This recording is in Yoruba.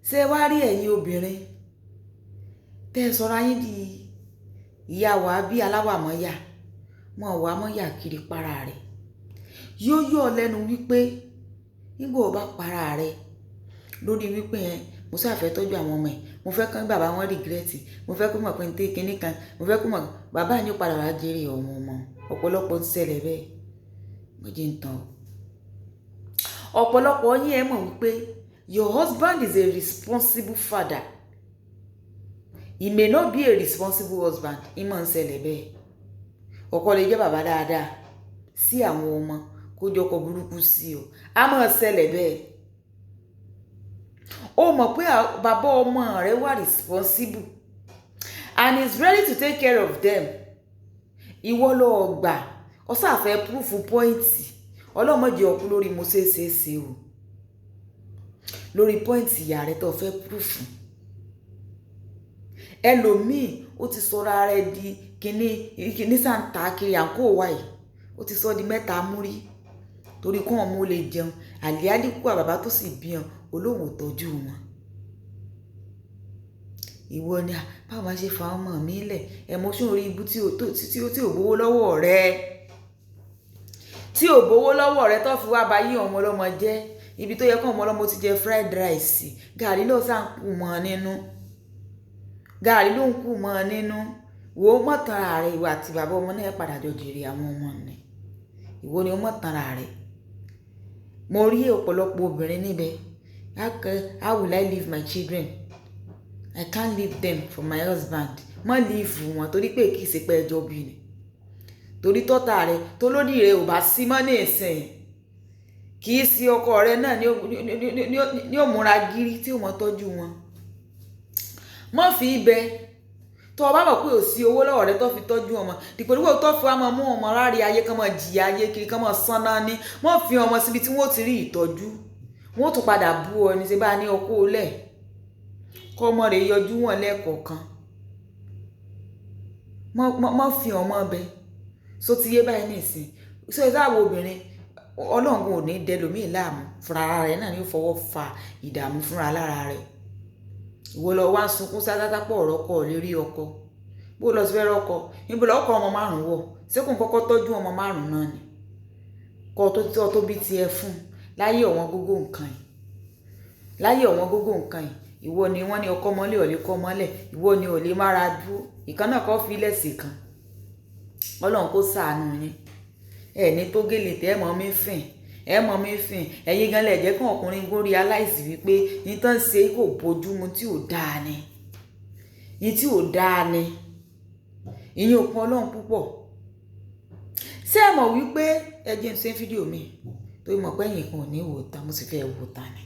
ṣé wá rí ẹ̀yin obìnrin tẹ́ ẹ sọra yín di ìyá wa bí aláwàmọ́yà mọ̀ wá mọ́yà kiri para rẹ̀ yóò yọ̀ lẹ́nu wípé nígbà ó bá para rẹ̀ lórí wípé mo ṣàfẹ́ tọ́jú àwọn ọmọ ẹ̀ mo fẹ́ kán bàbá wọn rìgírẹ́tì mo fẹ́ kó mọ̀ pé n tẹ́ kinní kan mo fẹ́ kó mọ̀ bàbá ní padà wá jèrè ọmọ ọ̀pọ̀lọpọ̀ ń ṣẹlẹ̀ bẹ́ẹ̀ mo jẹ́ ń tàn ọ̀pọ̀lọpọ̀ yín ẹ mọ̀ wípé your husband is a responsible father. He may not be a responsible husband. Ìmọ̀ ń ṣẹlẹ̀ bẹ́ẹ̀. Ọkọ lè jẹ́ bàbá dáadáa sí àwọn ọmọ kó jọkọ burúkú sí o. A máa ṣẹlẹ̀ bẹ́ẹ̀. Ó mọ̀ pé bàbá ọmọ rẹ̀ wà responsible and is ready to take care of them. Ìwọ ló gbà ọ ṣàfẹ́ proof pọ́ìntì ọlọ́mọdé ọkú lórí mo ṣeéṣeéṣe o. Lórí pọ́ìntì ìyá rẹ̀ tó fẹ́ proof. Ẹlòmíì ó ti sọra rẹ̀ di kíní sàǹtà kiri àǹkó wáyé ó ti sọ di mẹ́ta múrí torí kó wọn mú lè jẹun àlíádìkú àbàbá tó sì bíyan olóhùn ò tọ́jú wọn. Ìwọ ni báwo máa ṣe fa ọmọ mi lẹ̀ emotion orí ibú tí ò gbowó lọ́wọ́ rẹ̀ tí ò gbowó lọ́wọ́ rẹ̀ tó fi wá ba yí ọmọ ọlọ́mọ jẹ́ ibi tó yẹ kó ọmọ ọlọ́mọ ti jẹ fried rice gàrí ló sá ń kú mọ́ nínú gàrí ló ń kú mọ́ nínú wo mọ̀tara rẹ̀ ìwà àti bàbá ọmọ náà padà jọ jèrè àwọn ọmọ ni ìwọ ni ó mọ̀tara rẹ̀. Mo rí ọ̀pọ̀lọpọ̀ obìnrin níbẹ̀ how will I leave my children? I can't leave them for my husband. Má leave wọn torí pé kì í ṣe pé ẹjọ́ bí ni torí tọ́ta rẹ̀ tó lódì rẹ̀ ò bá sí mọ́ ní ìsìn kì í sí ọkọ rẹ̀ náà ní òmùra gírí tí ó mọ tọ́jú wọn. Má fi ibẹ̀ tó o bá mọ̀ pé ò sí owó lọ́wọ́ rẹ̀ tó fi tọ́jú ọmọ dípò dípò tó fi wá máa mú ọmọ rárí ayé kan máa jìyà ayé kiri kan máa sán náà ní má fi ọmọ síbi tí wọ́n ti rí ìtọ́jú wọ́n tún padà bú ọ ní ṣe bá ní ọkọ lẹ̀ kọ́ ọmọ rẹ̀ yọjú wọn lẹ́ẹ̀kọ̀ọ̀kan má fi ọmọ bẹ so ti yé báyìí nìsín so ìsáàwọ̀ obìnrin ọlọ́run ò ní dẹlòmíì láàmú fúnra rẹ̀ náà ní fọwọ́ fa ìdààmú fúnra lára rẹ̀. Ìwọ lọ wá ń sunkún sátátá pọ̀ ọ̀rọ̀ kọ̀ lérí ọkọ bó lọ sí fẹ́rẹ́ ọkọ níbo lọ́kọ ọmọ márùn-ún wọ̀ sékùn kọ́kọ́ tọ́jú ọmọ márùn-ún náà ni kọ́ tó bí tiẹ̀ fún láyé ọ̀wọ́n gógó nǹkan yìí láyé ọ̀wọ́n gógó nǹkan yìí ìwọ ni wọ́n ní ọkọ mọ́lẹ̀ ọ̀lẹ́ kọ́ mọ́lẹ̀ ìwọ ni ò lè mára dúró ìkan náà kọ́ fi lẹ́sìn kan ọlọ́run kó ṣàánú yín ní tó gèlè tẹ́ mọ́ mi fìn ẹ̀yin gan lẹ̀ jẹ́ kí ọkùnrin kó realize wípé ní tán ṣe kò bójúmu tí ò dáa ni ní tí ò dáa ni ìyẹn òpin ọlọ́run púpọ̀. Ṣé ẹ mọ̀ wípé ẹ jẹ́ ń ṣe fídíò mi tó mọ̀ pé ẹ̀yin kan ò ní wò ta mo sì fẹ́ wò ta ni.